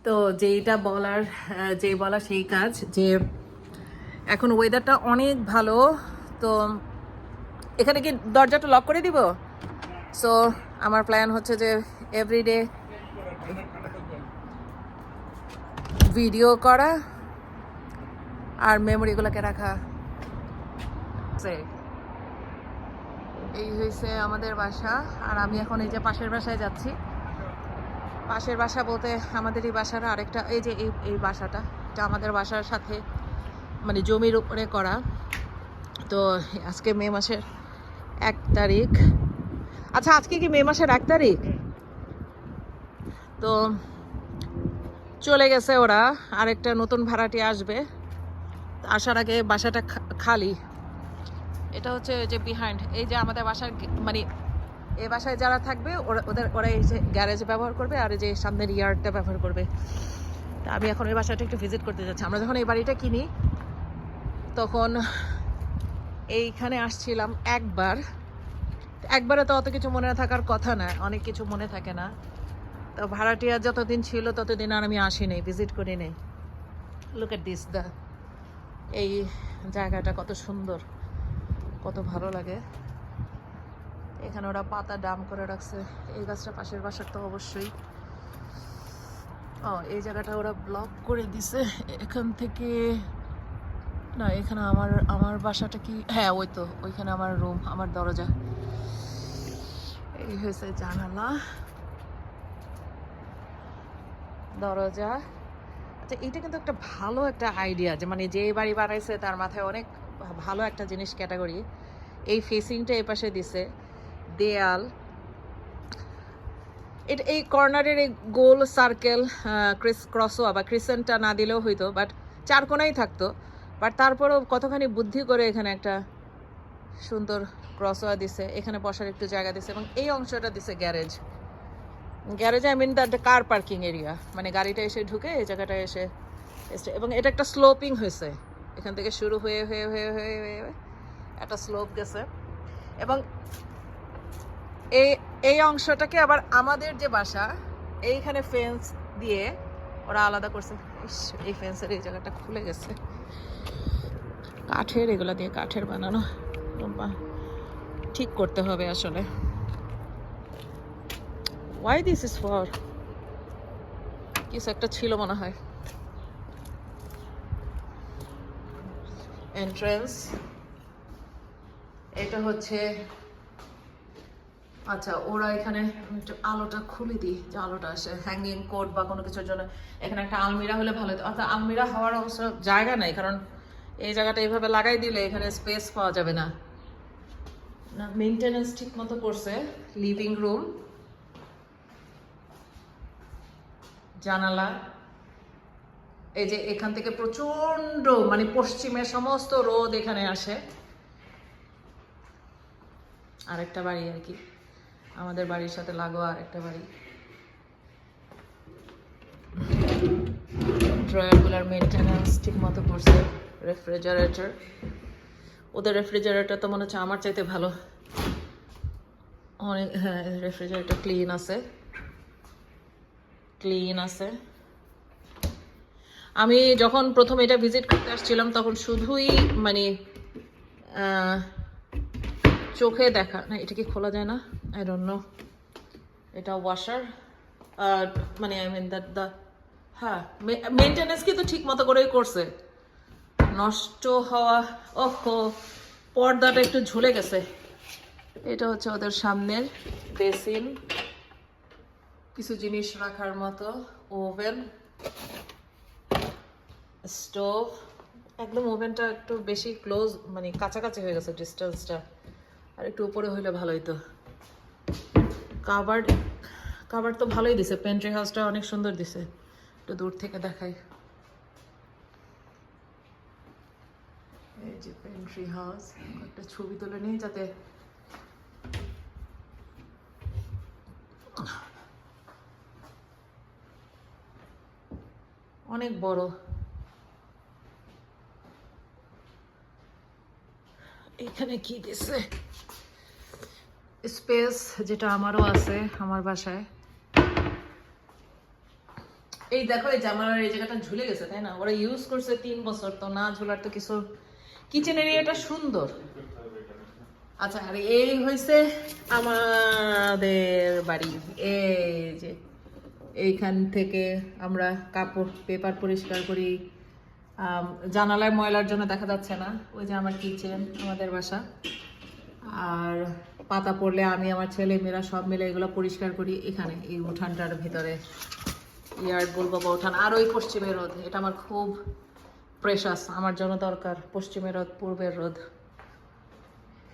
তো যেই বলা সেই কাজ, যে এখন ওয়েদারটা অনেক ভালো। তো এখানে কি দরজাটা লক করে দিব? সো আমার প্ল্যান হচ্ছে যে এভরিডে ভিডিও করা আর মেমোরিগুলোকে রাখা। এই হয়েছে আমাদের বাসা, আর আমি এখন এই যে পাশের বাসায় যাচ্ছি। পাশের বাসা বলতে আমাদের এই বাসার আরেকটা, এই যে এই বাসাটা, এটা আমাদের বাসার সাথে মানে জমির উপরে করা। তো আজকে মে মাসের 1 তারিখ। আচ্ছা, আজকে কি মে মাসের 1 তারিখ? তো চলে গেছে ওরা, আরেকটা নতুন ভাড়াটি আসবে। আসার আগে বাসাটা খালি। এটা হচ্ছে যে বিহাইন্ড, এই যে আমাদের বাসার মানে এই বাসায় যারা থাকবে ওরা এই যে গ্যারেজ ব্যবহার করবে, আর এই যে সামনের ইয়ার্ডটা ব্যবহার করবে। তা আমি এখন এই বাসাটা একটু ভিজিট করতে যাচ্ছি। আমরা যখন এই বাড়িটা কিনি তখন এইখানে আসছিলাম একবারে তো অত কিছু মনে থাকার কথা না, অনেক কিছু মনে থাকে না। তো ভাড়াটিয়া যতদিন ছিল ততদিন আর আমি আসিনি, ভিজিট করি নেই। লুক এট দিস, এই জায়গাটা কত সুন্দর, কত ভালো লাগে। এখানে ওরা পাতা ডাম করে রাখছে। এই গাছটা পাশের বাসার তো অবশ্যই। এই জায়গাটা ওরা ব্লক করে দিছে এখান থেকে। না, এখানে আমার বাসাটা কি, হ্যাঁ ওই তো, ওইখানে আমার রুম, আমার দরজা। এই হয়েছে জানালা, দরজা। আচ্ছা, এইটা কিন্তু একটা ভালো একটা আইডিয়া, যে মানে যে বাড়ি বানাইছে তার মাথায় অনেক ভালো একটা জিনিস ক্যাটাগরি। এই ফেসিংটা এই পাশে দিছে, দেয়াল। এটা এই কর্নারের এই গোল সার্কেল ক্রসও বা ক্রিসেন্টটা না দিলেও হইতো, বাট 4 কোণাই থাকতো। বাট তারপরেও কতখানি বুদ্ধি করে এখানে একটা সুন্দর ক্রসওয়া দিছে, এখানে বসার একটু জায়গা দিছে, এবং এই অংশটা দিছে garage. I mean the car parking area, মানে গাড়িটা এসে ঢুকে এই জায়গাটা এসে। এবং এটা একটা স্লোপিং হয়েছে, এখান থেকে শুরু হয়ে হয়ে হয়ে হয়ে হয়ে একটা স্লোপ গেছে। এবং এই অংশটাকে আবার আমাদের যে বাসা, এইখানে ফেন্স দিয়ে ওরা আলাদা করছে। এই ফেন্সের এই জায়গাটা খুলে গেছে, কাঠের, এগুলা দিয়ে কাঠের বানানো, ঠিক করতে হবে আসলে। Why this is for? কিছু একটা ছিল মনে হয়। এন্ট্রান্স, এটা হচ্ছে, আচ্ছা ওরা এখানে, একটু আলোটা খুলে দিই যে আলোটা আসে, হ্যাঙ্গিং কোট বা কোনো কিছুর জন্য। এখানে একটা আলমিরা হলে ভালো হতো। অর্থাৎ আলমিরা হওয়ার অবশ্য জায়গা নাই, কারণ এই জায়গাটা এইভাবে লাগাই দিলে এখানে স্পেস পাওয়া যাবে না। না, মেনটেনেন্স ঠিক মতো করছে। লিভিং রুম, জানালা, এই যে এখান থেকে প্রচন্ড মানে পশ্চিমের সমস্ত রোদ এখানে আসে। আরেকটা বাড়ি আর কি, আমাদের বাড়ির সাথে লাগোয়া আরেকটা বাড়ি। ড্রয়ারগুলোর মেনটেনেন্স ঠিক মতো করছে। রেফ্রিজারেটর, ওদের রেফ্রিজারেটর তো মনে হচ্ছে আমার চাইতে ভালো অনেক। হ্যাঁ, রেফ্রিজারেটর ক্লিন আছে। আমি যখন প্রথম এটা ভিজিট করতে আসছিলাম তখন শুধুই মানে চোখে দেখা না, এটা কি খোলা যায় না, আই ডোন্ট নো। এটা ওয়াশার, মানে আই মিন দ্য, হ্যাঁ মেনটেনেন্স কিন্তু ঠিক মতো করেই করছে। নষ্ট হওয়া, ওহো, পর্দাটা একটু ঝুলে গেছে। এটা হচ্ছে ওদের সামনের বেসিন, কিছু জিনিস রাখার মতো, ওভেন, স্টোভ। একদম ওভেনটা একটু বেশি ক্লোজ, মানে কাছাকাছি হয়ে গেছে ডিস্টেন্সটা, আর একটু উপরে হইলে ভালো হইতো। কাভার তো ভালোই দিছে, পেন্ট্রি হাউসটা অনেক সুন্দর দিছে। একটু দূর থেকে দেখাই, এই যে পেন্ট্রি হাউস। একটা ছবি তুলে নিই যাতে অনেক বড়। এখানে কি দিছে, স্পেস যেটা আমারও আছে আমার বাসায়। এই দেখো এই জামালার এই জায়গাটা ঝুলে গেছে তাই না, ওরা ইউজ করছে 3 বছর, তো না ঝুলার তো কিছু। কিচেন এরিয়াটা সুন্দর। আচ্ছা, আর এই হয়েছে আমাদের বাড়ি। এই যে এইখান থেকে আমরা কাপড় পেপার পরিষ্কার করি। জানালায় ময়লার জন্য দেখা যাচ্ছে না, ওই যে আমার কিচেন, আমাদের বাসা। আর পাতা পড়লে আমি আমার ছেলে মেয়েরা সব মিলে এগুলো পরিষ্কার করি এখানে, এই উঠানটার ভিতরে। ইয়ার্ড বলবো বা উঠান। আর ওই পশ্চিমের রোদ, এটা আমার খুব প্রেশাস, আমার জন্য দরকার। পশ্চিমের রোদ, পূর্বের রোদ,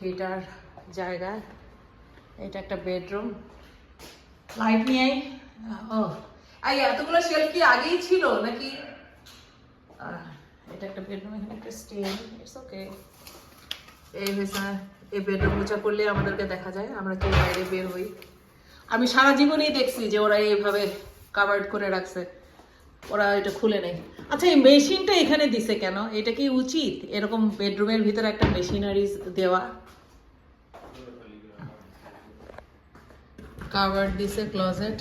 হিটার জায়গায়। এটা একটা বেডরুম। লাইট নিয়ে ও আই, এতগুলো শেলফ কি আগেই ছিল নাকি? এটা একটা বেডরুম, এখানে একটা স্টেন, ইটস ওকে। এই হয়েছে, এই বেডরুম মোছা করলে আমাদেরকে দেখা যায়, আমরা কেউ বাইরে বের হই। আমি সারা জীবনই দেখছি যে ওরা এইভাবে কাভার্ড করে রাখছে, ওরা এটা খুলে নেই। আচ্ছা, এই মেশিনটা এখানে দিছে কেন? এটা কি উচিত এরকম বেডরুমের ভিতরে একটা মেশিনারিজ দেওয়া? কাভার্ড দিছে, ক্লোজেট।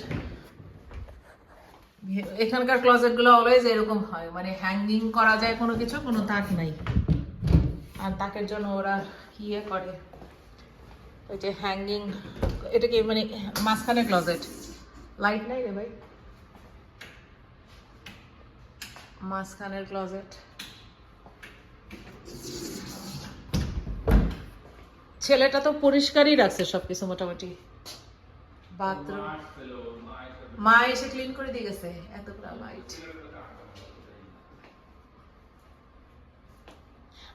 এখানকার ক্লোজেট গুলো অলওয়েজ এরকম হয়, মানে হ্যাঙ্গিং করা যায় কোনো কিছু, কোনো তাক নাই। আর তাকের জন্য ওরা কি করে, ওই যে হ্যাঙ্গিং। এটা কি মানে মাঝখানে ক্লোজেট? লাইট নাই রে ভাই, মাঝখানের ক্লোজেট। ছেলেটা তো পরিষ্কারই রাখছে সবকিছু মোটামুটি। বাথরুম মা এসে ক্লিন করে দিয়ে গেছে। এতগুলা লাইট।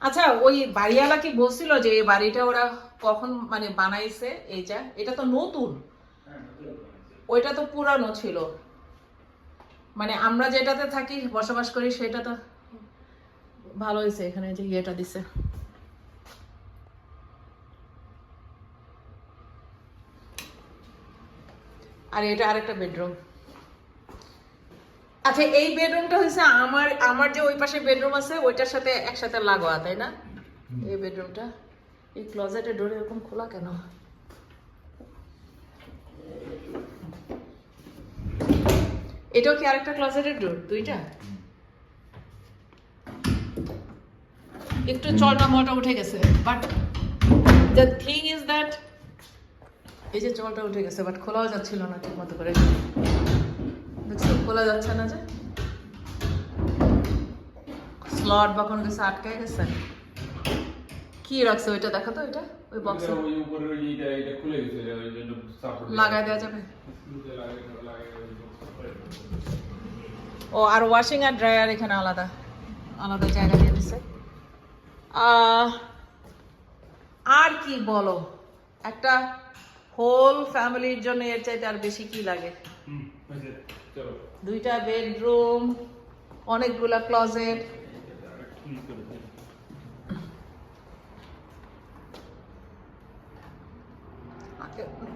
আচ্ছা, ওই বাড়িওয়ালা কি বলছিল যে এই বাড়িটা ওরা কখন মানে বানাইছে? এইটা, এটা তো নতুন, ওইটা তো পুরানো ছিল। মানে আমরা যেটাতে থাকি, বসবাস করি, সেটা তো ভালো হয়েছে। এখানে যে ইয়েটা দিছে, আর এটা আরেকটা বেডরুম। আচ্ছা, এই বেডরুমটা হয়েছে আমার আমার যে ওই পাশে বেডরুম আছে ওইটার সাথে একসাথে লাগোয়া, তাই না? এই বেডরুমটা। এই ক্লোজেটের ডোর এরকম খোলা কেন? এটাও কি আরেকটা ক্লোজেটের ডোর? দুইটা। একটু জলটা মলটা উঠে গেছে, but the thing is that এই যে জলটা উঠে গেছে, বাট খোলাও যাচ্ছিল না ঠিক মতো করে। দেখছো, খোলা যাচ্ছে না যে, স্লট বা কোনো কিছু আটকায় গেছে। কি রাখছে ওইটা? দেখো তো, ওইটা ওই বক্সে লাগাই দেওয়া যাবে। ও, আর ওয়াশিং আর ড্রায়ার এখানে আলাদা আলাদা জায়গা দিয়ে দিচ্ছে। আর কি বলো, একটা হোল ফ্যামিলির জন্য এর চাইতে আর বেশি কি লাগে? দুইটা বেডরুম, অনেকগুলা ক্লোজেট।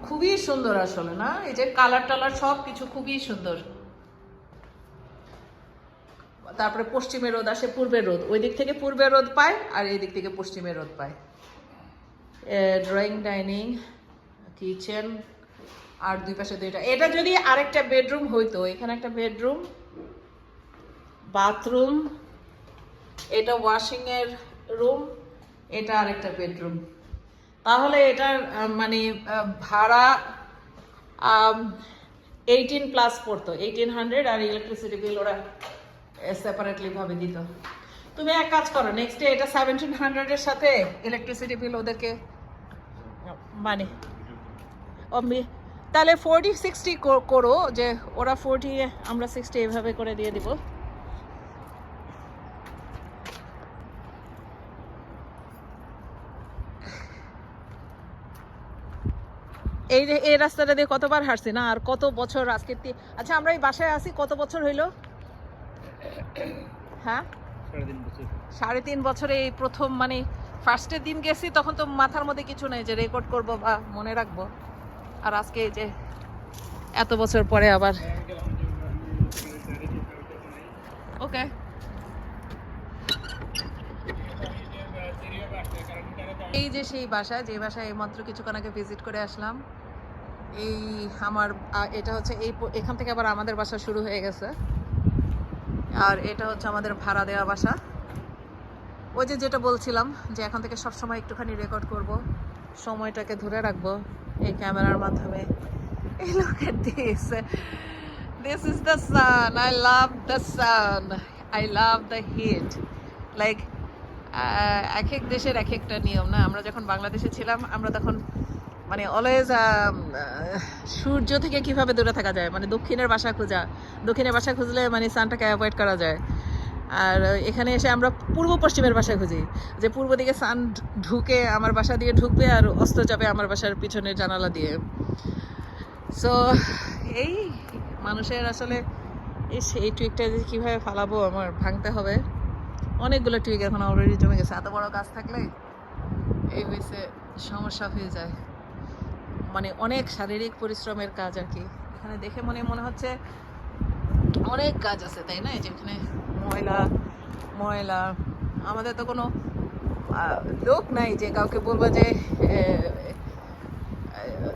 খুবই সুন্দর আসলে, না? এই যে কালার টালার সব কিছু খুবই সুন্দর। তারপরে পশ্চিমের রোদ আসে, পূর্বের রোদ, ওই দিক থেকে পূর্বের রোদ পায়, আর এই দিক থেকে পশ্চিমের রোদ পায়। ড্রয়িং, ডাইনিং, কিচেন, আর দুই পাশে দুইটা। এটা যদি আরেকটা বেডরুম হইতো, এখানে একটা বেডরুম, বাথরুম, এটা ওয়াশিং এর রুম, এটা আরেকটা বেডরুম, তাহলে এটার মানে ভাড়া 18+ পড়তো, 1800। আর ইলেকট্রিসিটি বিল ওরা সেপারেটলি ভাবে দিত। তুমি এক কাজ করো, নেক্সট ডে এটা 1700 এর সাথে ইলেকট্রিসিটি বিল ওদেরকে মানে তাহলে 40-60 করো, যে ওরা 40 আমরা 60 এইভাবে করে দিয়ে দিব। এই যে এই রাস্তাটা দিয়ে কতবার হাঁটছি না, আর কত বছর আজকে। আচ্ছা, আমরা এই বাসায় আছি কত বছর হইলো? হ্যাঁ, 3.5 বছরে এই প্রথম, মানে ফার্স্টের দিন গেছি তখন তো মাথার মধ্যে কিছু নেই যে রেকর্ড করব বা মনে রাখবো। আর আজকে এই যে এত বছর পরে আবার। ওকে, এই যে সেই বাসা, যে বাসায় এইমাত্র কিছুক্ষণ আগে ভিজিট করে আসলাম। এই আমার এটা হচ্ছে এই এখান থেকে আবার আমাদের বাসা শুরু হয়ে গেছে। আর এটা হচ্ছে আমাদের ভাড়া দেওয়া বাসা। ওই যে যেটা বলছিলাম যে এখন থেকে সবসময় একটুখানি রেকর্ড করব, সময়টাকে ধরে রাখবো এই ক্যামেরার মাধ্যমে। এই look at this. This is the sun. I love the sun. I love the heat. Like এক এক দেশের এক একটা নিয়ম না। আমরা যখন বাংলাদেশে ছিলাম আমরা তখন মানে অলওয়েজ সূর্য থেকে কিভাবে দূরে থাকা যায়, মানে দক্ষিণের বাসা খুঁজলে মানে সানটাকে অ্যাভয়েড করা যায়। আর এখানে এসে আমরা পূর্ব পশ্চিমের বাসা খুঁজি, যে পূর্ব দিকে সান ঢুকে আমার বাসা দিয়ে ঢুকবে আর অস্ত যাবে আমার বাসার পিছনের জানালা দিয়ে। সো এই মানুষের আসলে এই টুইকটা যে কীভাবে ফালাবো আমার ভাঙতে হবে। অনেকগুলো টুইক এখন অলরেডি জমে গেছে। এত বড় গাছ থাকলে এই হয়েছে সমস্যা হয়ে যায়, মানে অনেক শারীরিক পরিশ্রমের কাজ আর কি। এখানে দেখে মনে হচ্ছে অনেক কাজ আছে, তাই না? যেখানে ময়লা ময়লা, আমাদের তো কোনো লোক নাই যে কাউকে বলবো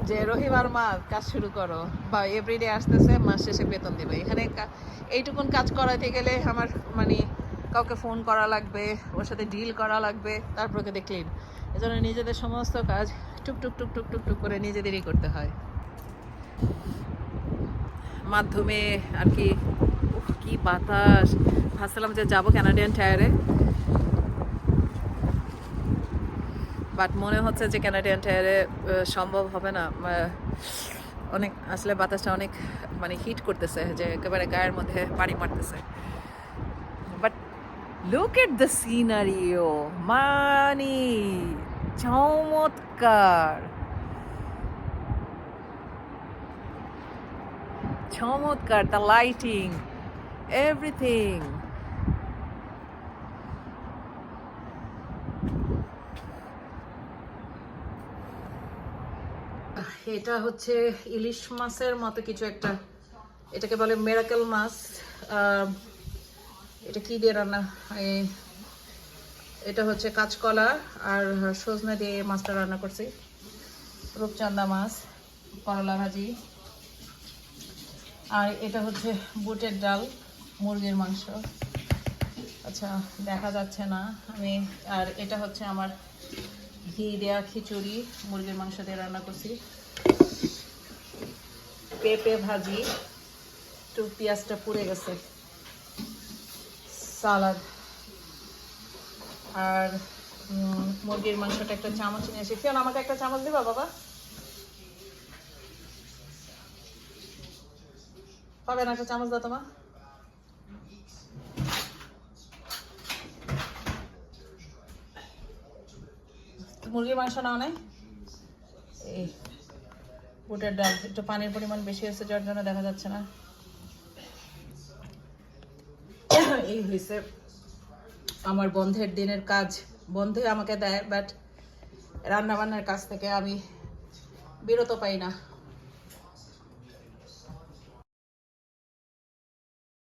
যে রহিমার মা কাজ শুরু করো, বা এভরিডে আসতেছে মাস শেষে বেতন দেবে। এখানে এইটুকুন কাজ করাতে গেলে আমার মানে কাউকে ফোন করা লাগবে, ওর সাথে ডিল করা লাগবে, তারপর ওকে ক্লিন। এজন্য নিজেদের সমস্ত কাজ টুক টুক টুক টুক টুক টুক করে নিজেদেরই করতে হয়। মাধ্যমে আর কি। কি বাতাস! ভাবছিলাম যে যাবো ক্যানাডিয়ান টায়ারে, বাট মনে হচ্ছে যে ক্যানাডিয়ান টায়ারে সম্ভব হবে না। অনেক আসলে বাতাসটা অনেক মানে হিট করতেছে, যে একেবারে গায়ের মধ্যে পানি মারতেছে। But look at the scenario, মানে চমৎকার চমৎকার, দ্য লাইটিং, এভরিথিং। এটা হচ্ছে ইলিশ মাছের মতো কিছু একটা, এটাকে বলে মেরাকেল মাছ। এটা কি দিয়ে রান্না? এটা হচ্ছে কাঁচকলা আর সজনা দিয়ে মাছটা রান্না করছি। রূপচাঁদা মাছ, করলা ভাজি, আর এটা হচ্ছে বুটের ডাল, মুরগির মাংস। আচ্ছা দেখা যাচ্ছে না আমি। আর এটা হচ্ছে আমার ঘি দেয়া খিচুড়ি, মুরগির মাংস দিয়ে রান্না করছি। পেঁপে ভাজি, একটু পেঁয়াজটা পুড়ে গেছে, সালাদ, আর মুরগির মাংসটা একটা চামচ নিয়ে এসে। কেন আমাকে একটা চামচ দিবা বাবা? পাবে না একটা চামচ দাও তোমার? মুরগির মাংস নাও নাই? এই বুটের ডাল, একটু পানির পরিমাণ বেশি আছে যার জন্য দেখা যাচ্ছে না। এই হয়েছে আমার বন্ধের দিনের কাজ। বন্ধে আমাকে দেয়, বাট রান্না বান্নার কাজ থেকে আমি বিরত পাই না।